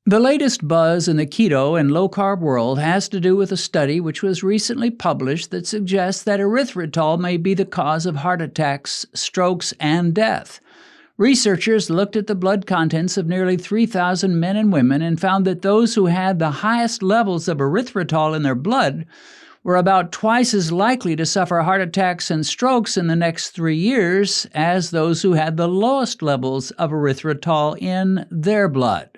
The latest buzz in the keto and low-carb world has to do with a study which was recently published that suggests that erythritol may be the cause of heart attacks, strokes, and death. Researchers looked at the blood contents of nearly 3,000 men and women and found that those who had the highest levels of erythritol in their blood were about twice as likely to suffer heart attacks and strokes in the next 3 years as those who had the lowest levels of erythritol in their blood.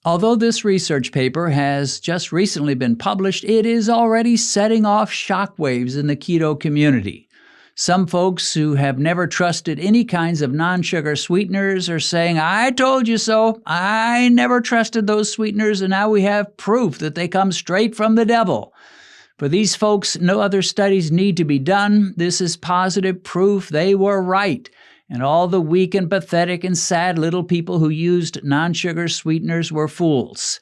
Although this research paper has just recently been published, it is already setting off shockwaves in the keto community. Some folks who have never trusted any kinds of non-sugar sweeteners are saying, "I told you so. I never trusted those sweeteners, and now we have proof that they come straight from the devil." For these folks, no other studies need to be done. This is positive proof they were right. And all the weak and pathetic and sad little people who used non-sugar sweeteners were fools.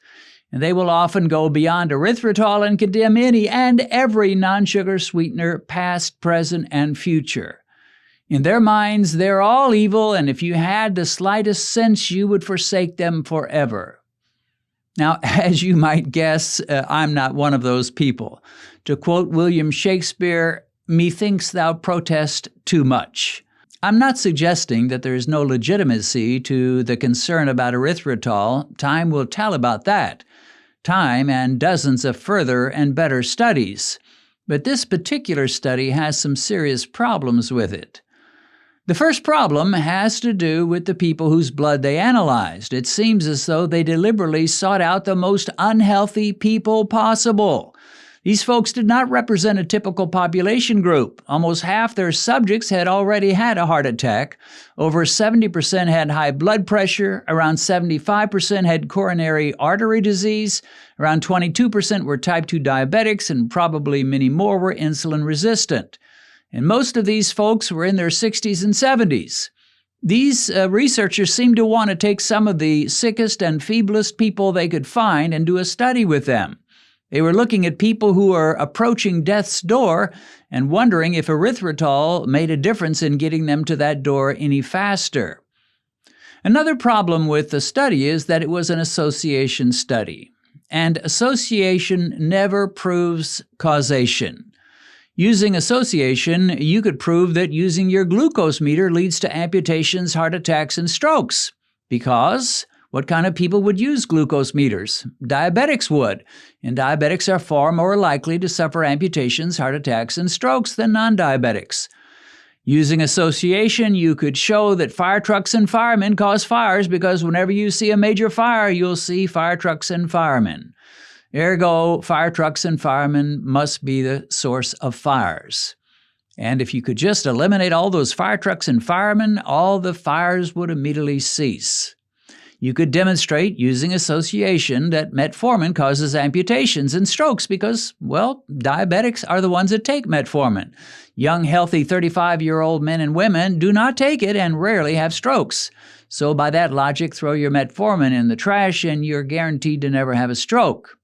And they will often go beyond erythritol and condemn any and every non-sugar sweetener, past, present, and future. In their minds, they're all evil, and if you had the slightest sense, you would forsake them forever. Now, as you might guess, I'm not one of those people. To quote William Shakespeare, "Methinks thou protest too much." I'm not suggesting that there is no legitimacy to the concern about erythritol. Time will tell about that. Time and dozens of further and better studies. But this particular study has some serious problems with it. The first problem has to do with the people whose blood they analyzed. It seems as though they deliberately sought out the most unhealthy people possible. These folks did not represent a typical population group. Almost half their subjects had already had a heart attack. Over 70% had high blood pressure. Around 75% had coronary artery disease. Around 22% were type 2 diabetics, and probably many more were insulin resistant. And most of these folks were in their 60s and 70s. These researchers seemed to want to take some of the sickest and feeblest people they could find and do a study with them. They were looking at people who were approaching death's door and wondering if erythritol made a difference in getting them to that door any faster. Another problem with the study is that it was an association study, and association never proves causation. Using association, you could prove that using your glucose meter leads to amputations, heart attacks, and strokes, because what kind of people would use glucose meters? Diabetics would, and diabetics are far more likely to suffer amputations, heart attacks, and strokes than non-diabetics. Using association, you could show that fire trucks and firemen cause fires because whenever you see a major fire, you'll see fire trucks and firemen. Ergo, fire trucks and firemen must be the source of fires. And if you could just eliminate all those fire trucks and firemen, all the fires would immediately cease. You could demonstrate using association that metformin causes amputations and strokes because, well, diabetics are the ones that take metformin. Young, healthy 35-year-old men and women do not take it and rarely have strokes. So by that logic, throw your metformin in the trash and you're guaranteed to never have a stroke.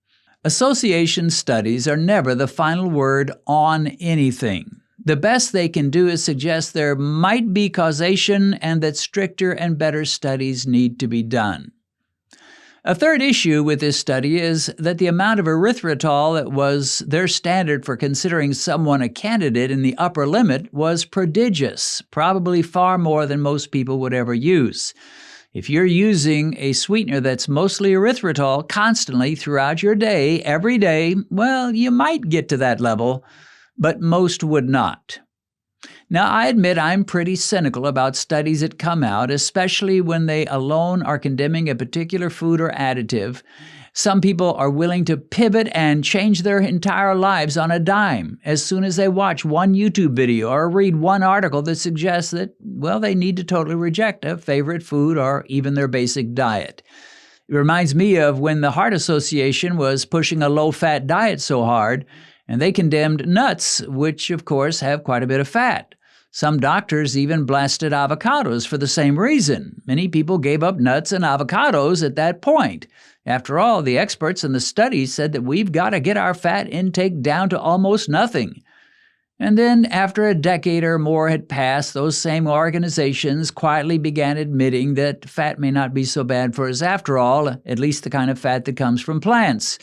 Association studies are never the final word on anything. The best they can do is suggest there might be causation and that stricter and better studies need to be done. A third issue with this study is that the amount of erythritol that was their standard for considering someone a candidate in the upper limit was prodigious, probably far more than most people would ever use. If you're using a sweetener that's mostly erythritol constantly throughout your day, every day, well, you might get to that level, but most would not. Now, I admit I'm pretty cynical about studies that come out, especially when they alone are condemning a particular food or additive. Some people are willing to pivot and change their entire lives on a dime as soon as they watch one YouTube video or read one article that suggests that, well, they need to totally reject a favorite food or even their basic diet. It reminds me of when the Heart Association was pushing a low-fat diet so hard, and they condemned nuts, which of course have quite a bit of fat. Some doctors even blasted avocados for the same reason. Many people gave up nuts and avocados at that point. After all, the experts in the study said that we've got to get our fat intake down to almost nothing. And then, after a decade or more had passed, those same organizations quietly began admitting that fat may not be so bad for us after all, at least the kind of fat that comes from plants.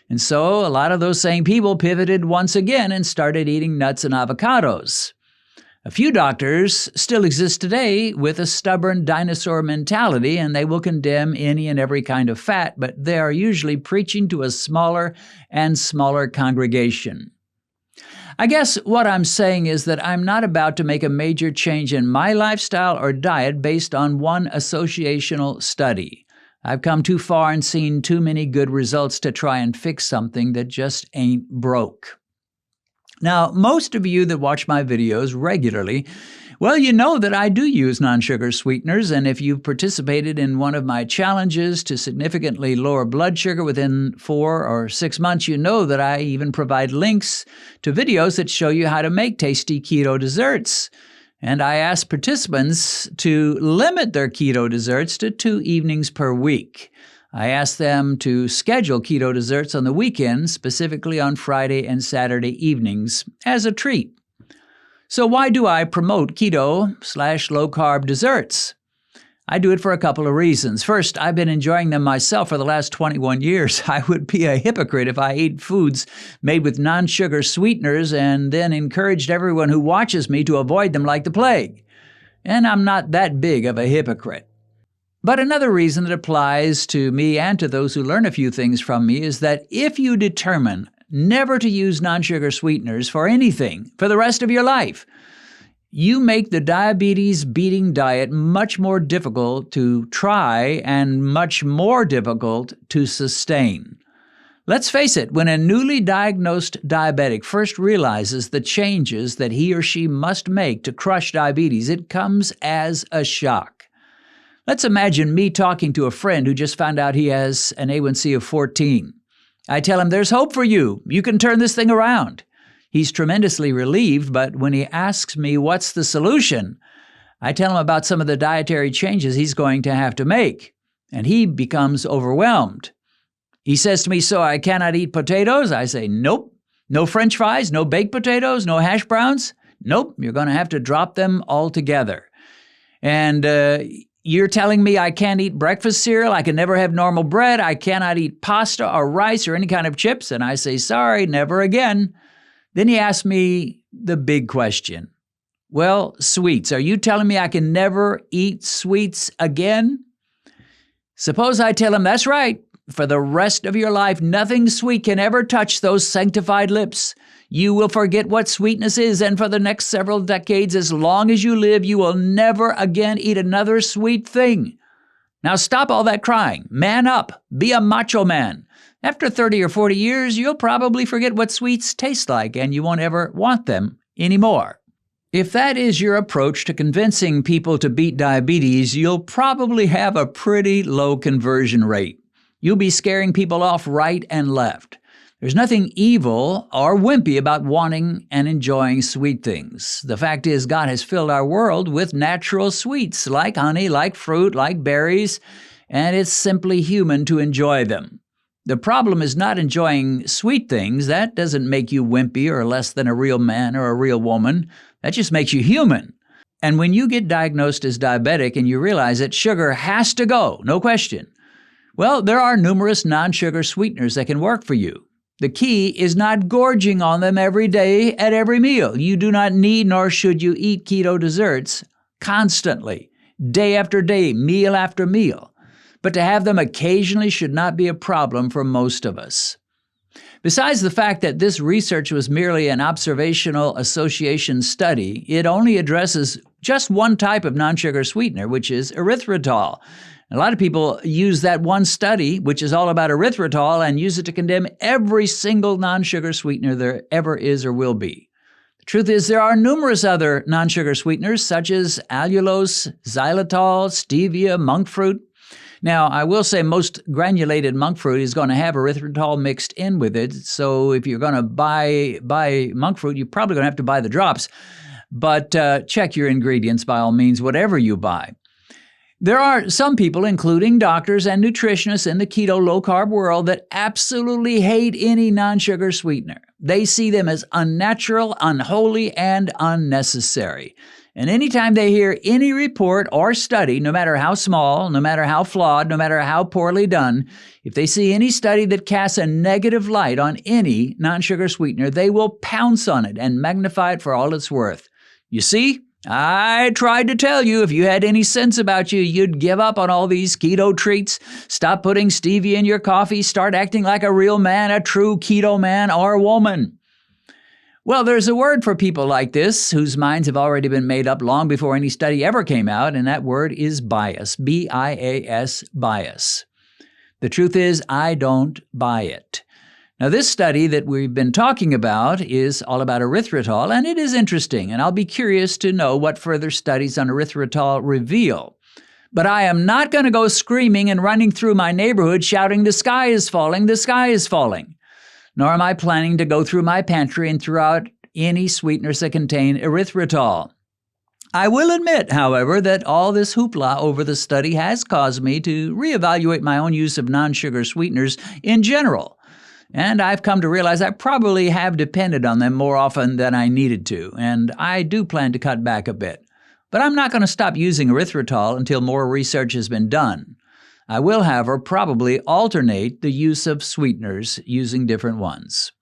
And so, a lot of those same people pivoted once again and started eating nuts and avocados. A few doctors still exist today with a stubborn dinosaur mentality, and they will condemn any and every kind of fat, but they are usually preaching to a smaller and smaller congregation. I guess what I'm saying is that I'm not about to make a major change in my lifestyle or diet based on one associational study. I've come too far and seen too many good results to try and fix something that just ain't broke. Now, most of you that watch my videos regularly, well, you know that I do use non-sugar sweeteners, and if you've participated in one of my challenges to significantly lower blood sugar within 4 or 6 months, you know that I even provide links to videos that show you how to make tasty keto desserts. And I ask participants to limit their keto desserts to 2 evenings per week. I ask them to schedule keto desserts on the weekends, specifically on Friday and Saturday evenings, as a treat. So why do I promote keto/low-carb desserts? I do it for a couple of reasons. First, I've been enjoying them myself for the last 21 years. I would be a hypocrite if I ate foods made with non-sugar sweeteners and then encouraged everyone who watches me to avoid them like the plague. And I'm not that big of a hypocrite. But another reason that applies to me and to those who learn a few things from me is that if you determine never to use non-sugar sweeteners for anything for the rest of your life, you make the diabetes-beating diet much more difficult to try and much more difficult to sustain. Let's face it, when a newly diagnosed diabetic first realizes the changes that he or she must make to crush diabetes, it comes as a shock. Let's imagine me talking to a friend who just found out he has an A1C of 14. I tell him, there's hope for you. You can turn this thing around. He's tremendously relieved, but when he asks me what's the solution, I tell him about some of the dietary changes he's going to have to make, and he becomes overwhelmed. He says to me, so I cannot eat potatoes? I say, nope. No French fries, no baked potatoes, no hash browns? Nope, you're going to have to drop them altogether. And you're telling me I can't eat breakfast cereal, I can never have normal bread, I cannot eat pasta or rice or any kind of chips? And I say, sorry, never again. Then he asks me the big question. Well, sweets, are you telling me I can never eat sweets again? Suppose I tell him, that's right. For the rest of your life, nothing sweet can ever touch those sanctified lips. You will forget what sweetness is, and for the next several decades, as long as you live, you will never again eat another sweet thing. Now stop all that crying. Man up. Be a macho man. After 30 or 40 years, you'll probably forget what sweets taste like, and you won't ever want them anymore. If that is your approach to convincing people to beat diabetes, you'll probably have a pretty low conversion rate. You'll be scaring people off right and left. There's nothing evil or wimpy about wanting and enjoying sweet things. The fact is, God has filled our world with natural sweets, like honey, like fruit, like berries, and it's simply human to enjoy them. The problem is not enjoying sweet things. That doesn't make you wimpy or less than a real man or a real woman. That just makes you human. And when you get diagnosed as diabetic and you realize that sugar has to go, no question, well, there are numerous non-sugar sweeteners that can work for you. The key is not gorging on them every day at every meal. You do not need nor should you eat keto desserts constantly, day after day, meal after meal. But to have them occasionally should not be a problem for most of us. Besides the fact that this research was merely an observational association study, it only addresses just one type of non-sugar sweetener, which is erythritol. A lot of people use that one study, which is all about erythritol, and use it to condemn every single non-sugar sweetener there ever is or will be. The truth is, there are numerous other non-sugar sweeteners, such as allulose, xylitol, stevia, monk fruit. Now, I will say most granulated monk fruit is going to have erythritol mixed in with it, so if you're going to buy monk fruit, you're probably going to have to buy the drops. But check your ingredients by all means, whatever you buy. There are some people, including doctors and nutritionists in the keto low-carb world, that absolutely hate any non-sugar sweetener. They see them as unnatural, unholy, and unnecessary. And anytime they hear any report or study, no matter how small, no matter how flawed, no matter how poorly done, if they see any study that casts a negative light on any non-sugar sweetener, they will pounce on it and magnify it for all it's worth. You see, I tried to tell you, if you had any sense about you, you'd give up on all these keto treats, stop putting stevia in your coffee, start acting like a real man, a true keto man or woman. Well, there's a word for people like this whose minds have already been made up long before any study ever came out, and that word is bias, B-I-A-S, bias. The truth is, I don't buy it. Now, this study that we've been talking about is all about erythritol, and it is interesting, and I'll be curious to know what further studies on erythritol reveal. But I am not going to go screaming and running through my neighborhood shouting, "The sky is falling, the sky is falling." Nor am I planning to go through my pantry and throw out any sweeteners that contain erythritol. I will admit, however, that all this hoopla over the study has caused me to reevaluate my own use of non-sugar sweeteners in general. And I've come to realize I probably have depended on them more often than I needed to, and I do plan to cut back a bit. But I'm not going to stop using erythritol until more research has been done. I will, however, probably alternate the use of sweeteners using different ones.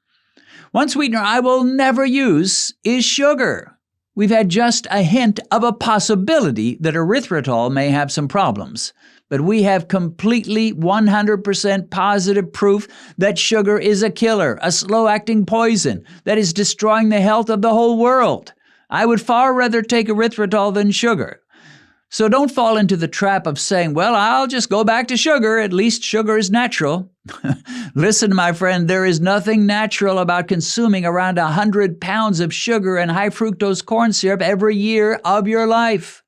One sweetener I will never use is sugar. We've had just a hint of a possibility that erythritol may have some problems, but we have completely 100% positive proof that sugar is a killer, a slow-acting poison that is destroying the health of the whole world. I would far rather take erythritol than sugar. So don't fall into the trap of saying, well, I'll just go back to sugar. At least sugar is natural. Listen, my friend, there is nothing natural about consuming around 100 pounds of sugar and high fructose corn syrup every year of your life.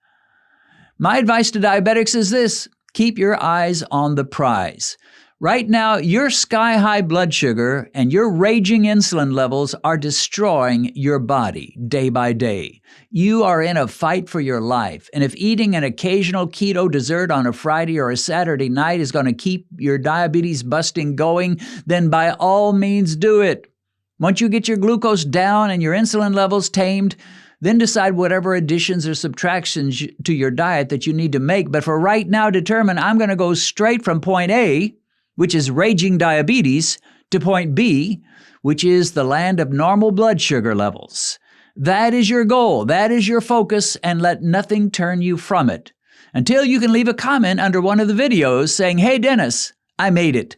My advice to diabetics is this: keep your eyes on the prize. Right now, your sky-high blood sugar and your raging insulin levels are destroying your body day by day. You are in a fight for your life, and if eating an occasional keto dessert on a Friday or a Saturday night is going to keep your diabetes busting going, then by all means do it. Once you get your glucose down and your insulin levels tamed, then decide whatever additions or subtractions to your diet that you need to make. But for right now, determine I'm going to go straight from point A, which is raging diabetes, to point B, which is the land of normal blood sugar levels. That is your goal, that is your focus, and let nothing turn you from it. Until you can leave a comment under one of the videos saying, "Hey Dennis, I made it.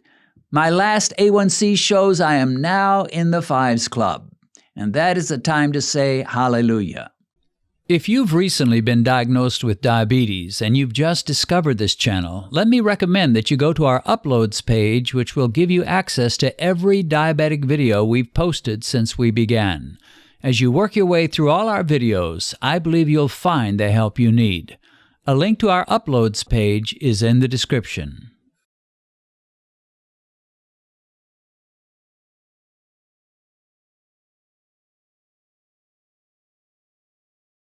My last A1C shows I am now in the 5s club." And that is the time to say hallelujah. If you've recently been diagnosed with diabetes and you've just discovered this channel, let me recommend that you go to our uploads page, which will give you access to every diabetic video we've posted since we began. As you work your way through all our videos, I believe you'll find the help you need. A link to our uploads page is in the description.